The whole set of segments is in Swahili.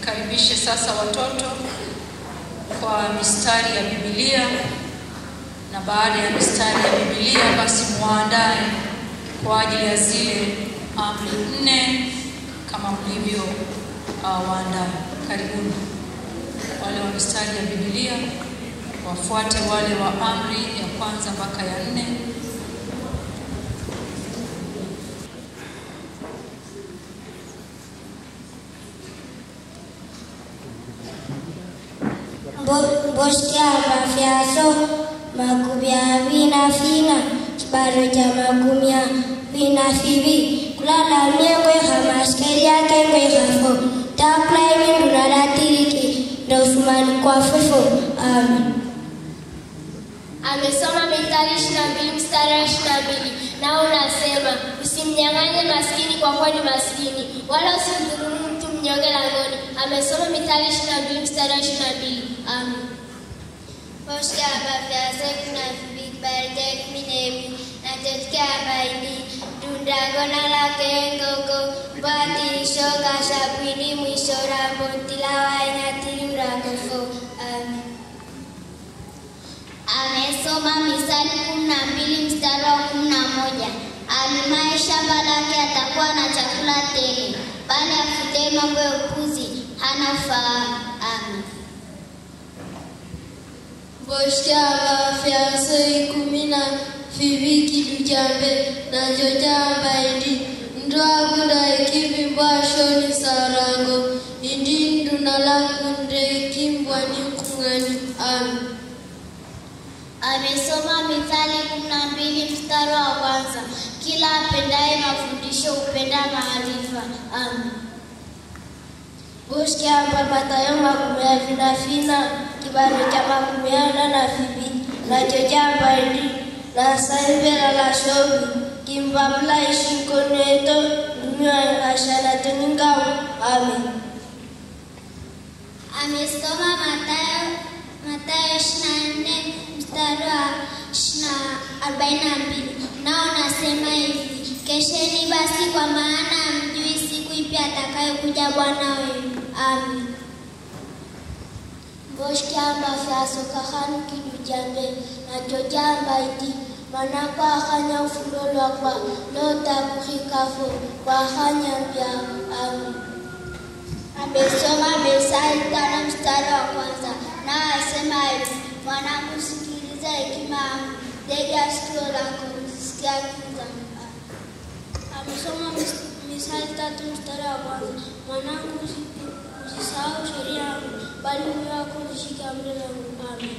Nikaribishe sasa watoto kwa mistari ya Biblia, na baada ya mistari ya Biblia basi muandae kwa ajili ya zile amri 4 kama mlivyo waandaa. Karibuni wale wa mistari ya Biblia wafuate wale wa amri ya kwanza mpaka ya 4. Boskia mafiaso makubia vina fina kibaro cha makumia vina fivi kulala mnyengwe hamaskeri yake ngwe hafo takla hivi tunalatiriki ndo usumani kwa fufo. Amen. Amesoma Mithali 22 mstari 22 na unasema, usimnyang'anye maskini kwa kuwa ni maskini, wala usimdhulumu mtu mnyonge langoni. Amesoma Mithali 22 mstari 22. Amen. Boskia mafiaso kuna fivi bartek minemi na tetkia baini tundagona la kengoko bati shoka shapini mwishora bontilawa inatiri urakofo. Amen. Amesoma Mithali 12 mstari wa 11. Alimaye shamba lake atakuwa na chakula tele, bali afutaye mambo ya upuzi hana ufahamu. Amen. Boskia mafiaso 10 fibiki dujambe na jojamba indi ndwagunda ikivimbwa shoni sarango indi ndunalakundre ikimbwa ni kungani. Amen. Amesoma Mithali 12 mstari wa kwanza. Kila apendaye mafundisho hupenda maarifa. Amen. Boskia papatayo makumea vinafina kibaro cha makumeana na fibi na jojamba indi na saibera la shobi kimbabla ishikoneto dunia ashana tuningau. Amen. Amesoma Mathayo 24 mstari wa 42 nao nasema hivi, kesheni basi kwa maana hamjui siku ipi atakayokuja Bwana wenu. Amen. Boskia mafiaso kahanu kidujambe na jojamba iti manakwa hanya ufulolo kwa lota kuhikafo kwa hanya pia. Amen. Amesoma Mithali 5 mstari wa kwanza na asema hivi, mwanangu sikiliza hekima yangu, tega sikio lako sikia akili zangu. Amesoma Mithali 3 mstari wa kwanza, mwanangu usisahau sheria yangu, bali moyo wako ushike amri zangu. Amen.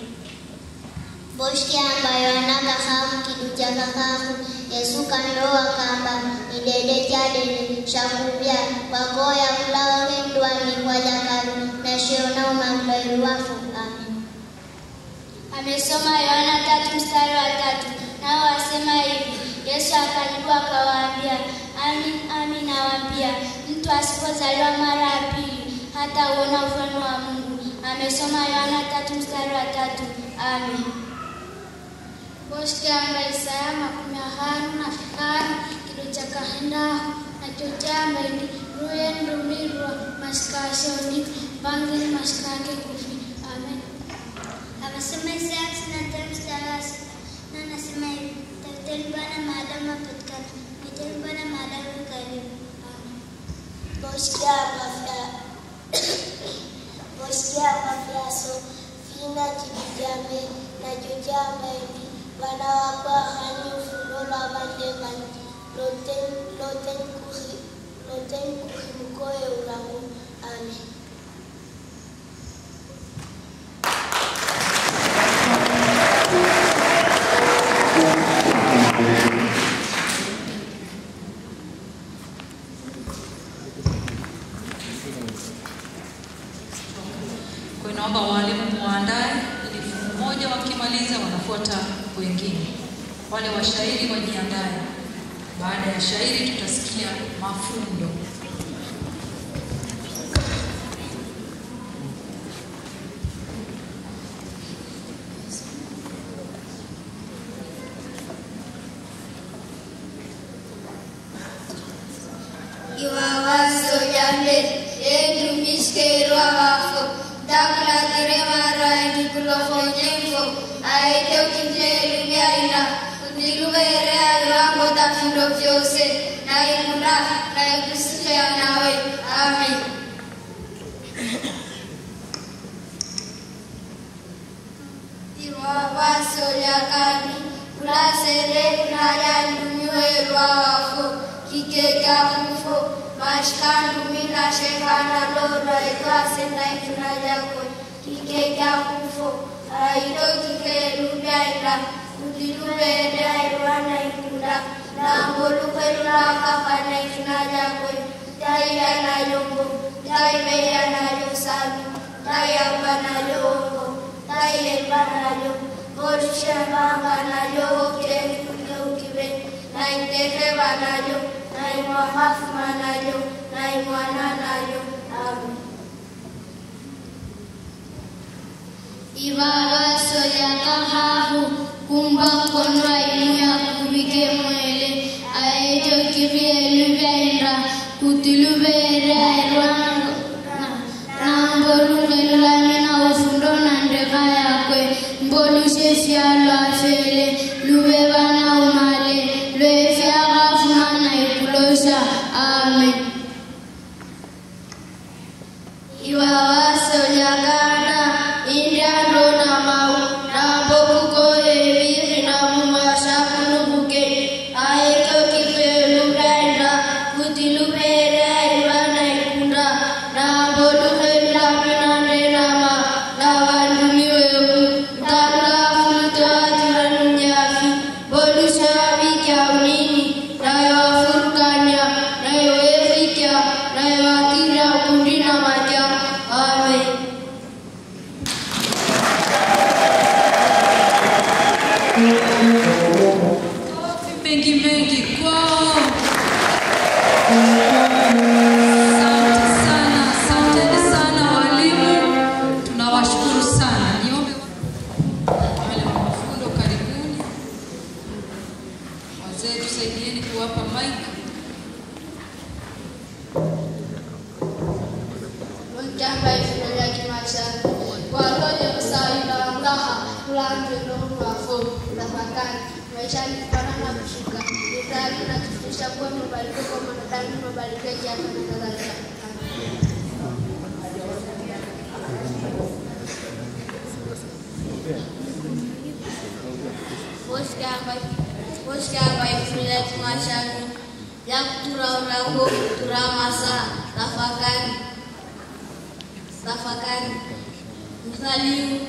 Boskia ambayo anakahamu kiduja kahamu Yesu kandoa kamba idede jadene shakubia wakoya kulawa mendwani kwa jakaru na sheona umangloiru wafu. Amen. Amesoma Yohana 3 mstari wa 3 nao wasema hivi, Yesu akajibu akawaambia, amin amin nawaambia, mtu asipozaliwa mara ya pili hata uona ufalme wa Mungu. Amesoma Yohana 3 mstari wa 3. Amen. Boskia Isaya makumia hanu na fikanu kiduja kahenda na jojamba indi ruyendu mirwa maskashoni bangini maskake kufi. Amen. Amesoma Isaya 63 mstari wa 6 na nasema hivi, tafuteni Bwana maadamu apatikana, mwiteni Bwana maadamu yu karibu. Amen. Boskia mafiaso fina kidujambe na jojamba indi bana wako hani ufulola bandengani loten kuhi mkoe urangu. Amen. Kwa naomba walimu muandae ili fungu moja wakimaliza wanafuata wengine. Wale washairi wajiandae. Baada ya shairi tutasikia mafundo. Iwawaso jambe, endu miskero lo fonyenfo aete ukimjeli biaina utilubere alwango tafindo vyose na imula na ikusikia nawe amen. Waso yakani kula sere kuna yandumiwe wafo kikeka kufo mashkandu mina shekana lora ikase na ikunajako kikeka kufo aito kikelubyaila kutilubere airwana ikunda na mbolukwelula kakana ikunajako taila na yongo taibeya na yosabi tayamba na yongo taile banayo Borusha banayo ukibe na intehe banayo na imwahafu manayo na imwana nayo amen. Ibara soya kahahu kumba kono iluya kubike mwele aejo kibielu byaira kutilubere airwango nambolu ngelulamina ufundo na ndeka yakwe mbolu sheshialo afele lubebana umale lwefya gafumana ikulosha amen. Iwawaso yakana indiano na mau na bokuko ebiri na mumasha kunubuke aeko kifelu braida kutilubere airwana ikunda na mbolu ngelulamina ndenama na wandumiwe mengi kwao. Asanteni sana walimu, tunawashukuru sana. Niombe wale mafundo karibuni. Wazee tusaidieni kuwapa mic. Mjamba ifunulia kimachani waloje msaada wangaha kulange ndogo wafo tafakari maishani kupana na kushuka itali na kufundisha kwa mabadiliko kwa mwanadamu mabadiliko ya hapa na kadhalika. Boshka ifunulia kimachani ya kutura ulango kutura masa tafakari mithali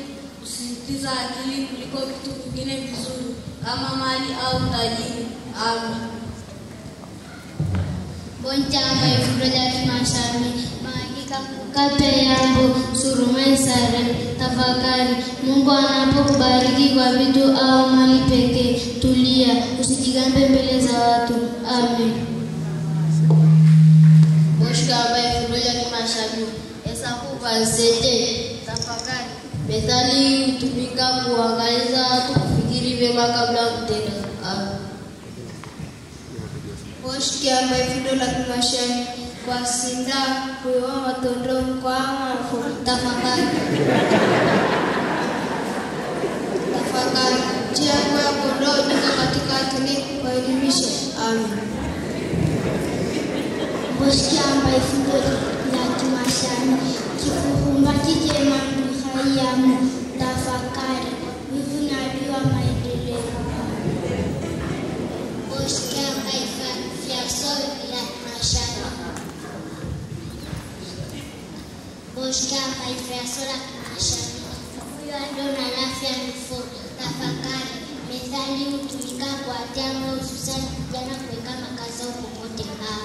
usisitiza akili kuliko vitu vingine vizuri kama mali au tajiri. Amen. Bonjamba ifunulia kimashani maandika mkate yangu surumesare tafakari. Mungu anapokubariki kwa vitu au mali pekee, tulia, usijigambe mbele za watu. Amen. Boshka ifunulia kimashani Esakuvazete tafakari. Methali hutumika kuangaliza watu kufikiri vyema kabla kutenda. Boshka ifunulia kimashani kwa sinda kuwa watoto kwa mafu tafakari. Njia kwa kondoo nika katika akili kwa elimisha. Amen. Boshamba ifunulia kimashani kifufumba kijema mhayamu tafakari wivu na jua maendeleo. Boshamba ifunulia kimashani Boshamba ifunulia kimashani huyo ndo na afya nufo tafakari. Methali hutumika kwa jambo hususani vijana kuweka makazi popote hapa.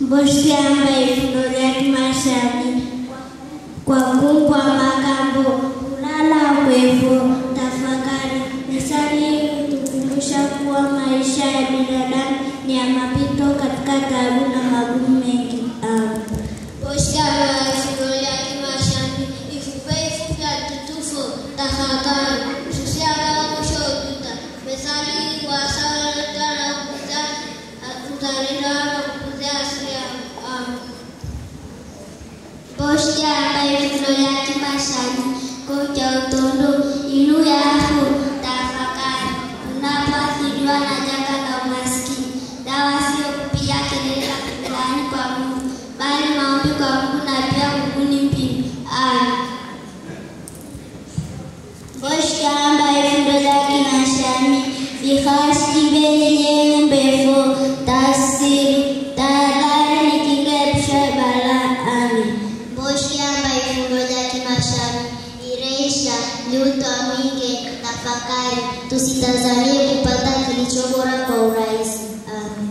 Boshamba ifunulia kimashani kwa kumbwa magambo kulala kwevo tafakari. Methali hutukumbusha kuwa maisha ya binadamu ni ya mapito katika taabu na magumu mengi. Boshamba ifunulia kimashani ifupe tutufu tafakari. Susiaga kushotuta methali kwa sawa na kutarida na kupuzea asili. Boshka ambaye fundo yake mashani kocha utondo ilu yafu tafakari unapoathiriwa na janga la umaskini. Dawa sio kupiga kelele na kulaani kwa Mungu, bali maombi kwa Mungu na pia kubuni mbinu. Boshka ambaye fundo yake mashani bihasi benye mbefo tasiri tadari nikingebsha bala. Amin. Boshka ambaye fundo yake mashani ireisha liuto mwinge tafakari tusitazamie kupata kilicho bora kwa urahisi. Amin.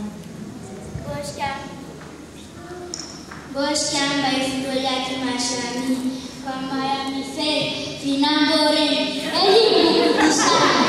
Boshka ambaye fundo yake mashani kwa maya mife finambore elimu kusasa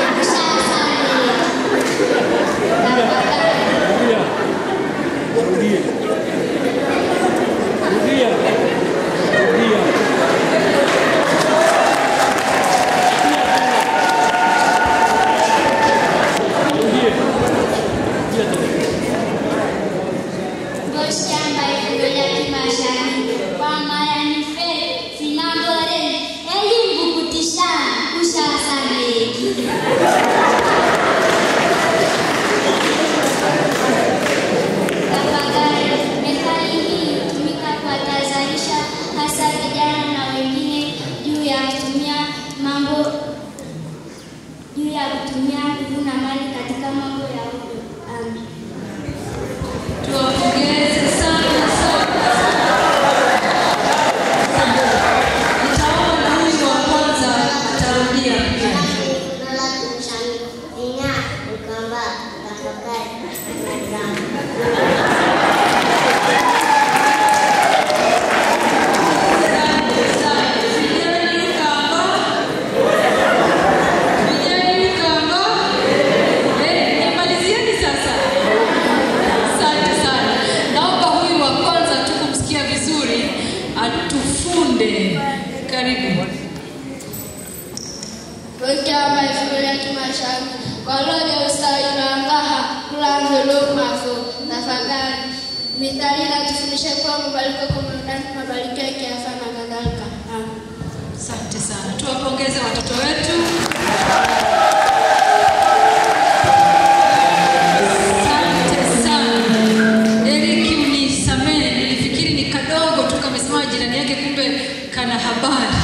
Asante sana. Tuwapongeze watoto wetu. Asante sana. Eric unisamehe, nilifikiri ni kadogo tu kamesema jirani yake, kumbe kana habari.